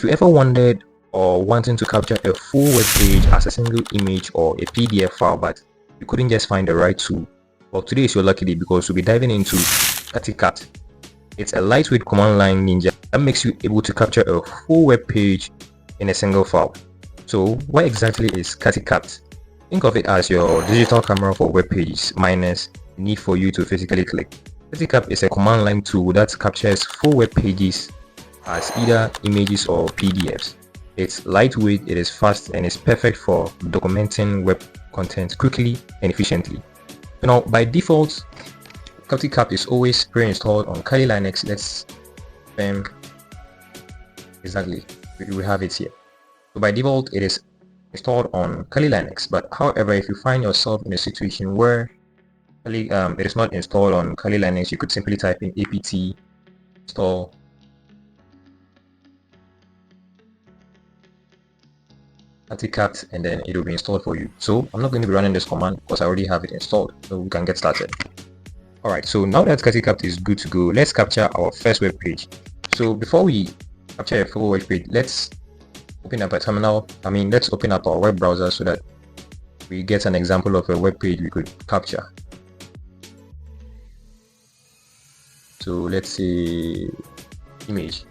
if you ever wondered or wanting to capture a full web page as a single image or a PDF file, but you couldn't just find the right tool, well, today is your lucky day, because we'll be diving into CutyCapt. It's a lightweight command line ninja that makes you able to capture a full web page in a single file. So what exactly is CutyCapt? Think of it as your digital camera for web pages minus the need for you to physically click. CutyCapt is a command line tool that captures full web pages as either images or PDFs. It's lightweight, it is fast, and it's perfect for documenting web content quickly and efficiently. Now, by default, CutyCapt is always pre-installed on Kali Linux. Let's exactly, we have it here. So by default, it is installed on Kali Linux. But however, if you find yourself in a situation where it is not installed on Kali Linux, you could simply type in apt install CutyCapt, and then it will be installed for you. So I'm not going to be running this command because I already have it installed, so we can get started. Alright, so now that CutyCapt is good to go, let's capture our first web page. So before we capture a full web page, let's open up a terminal. Let's open up our web browser so that we get an example of a web page we could capture. So let's say image.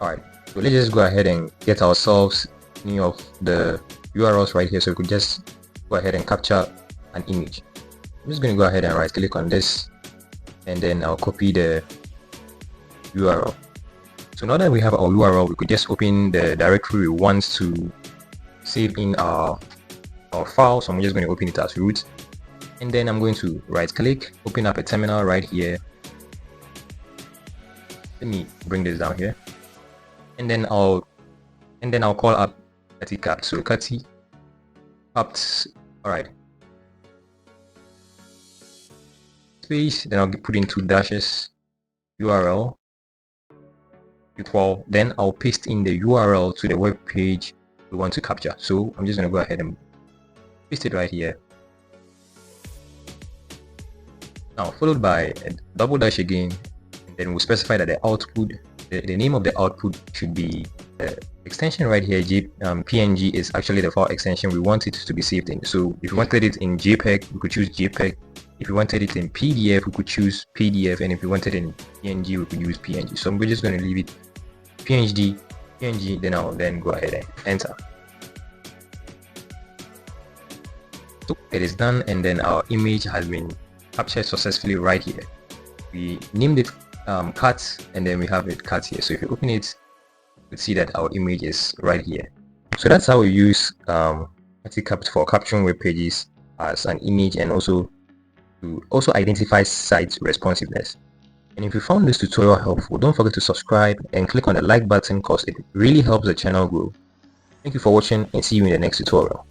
Alright, so let's just go ahead and get ourselves any of the URLs right here, so we could just go ahead and capture an image. I'm just going to go ahead and right click on this, and then I'll copy the URL. So now that we have our URL, we could just open the directory we want to save in our file. So I'm just going to open it as root, and then I'm going to right click, open up a terminal right here. Let me bring this down here, and then I'll call up CutyCapt. So CutyCapt. Alright, space, then I'll put in 2 dashes, URL equal, then I'll paste in the URL to the web page we want to capture. So I'm just going to go ahead and paste it right here. Now followed by a double dash again, and then we'll specify that the output, the name of the output should be extension right here. PNG is actually the file extension we want it to be saved in. So if you wanted it in JPEG, we could choose JPEG. If you wanted it in PDF, we could choose PDF, and if you wanted it in PNG, we could use PNG. So we're just going to leave it PNG, then I'll go ahead and enter. So it is done, and then our image has been captured successfully right here. We named it cut, and then we have it cut here. So if you open it, you can see that our image is right here. So that's how we use CutyCapt for capturing web pages as an image, and also to identify site responsiveness. And if you found this tutorial helpful, don't forget to subscribe and click on the like button, because it really helps the channel grow. Thank you for watching, and see you in the next tutorial.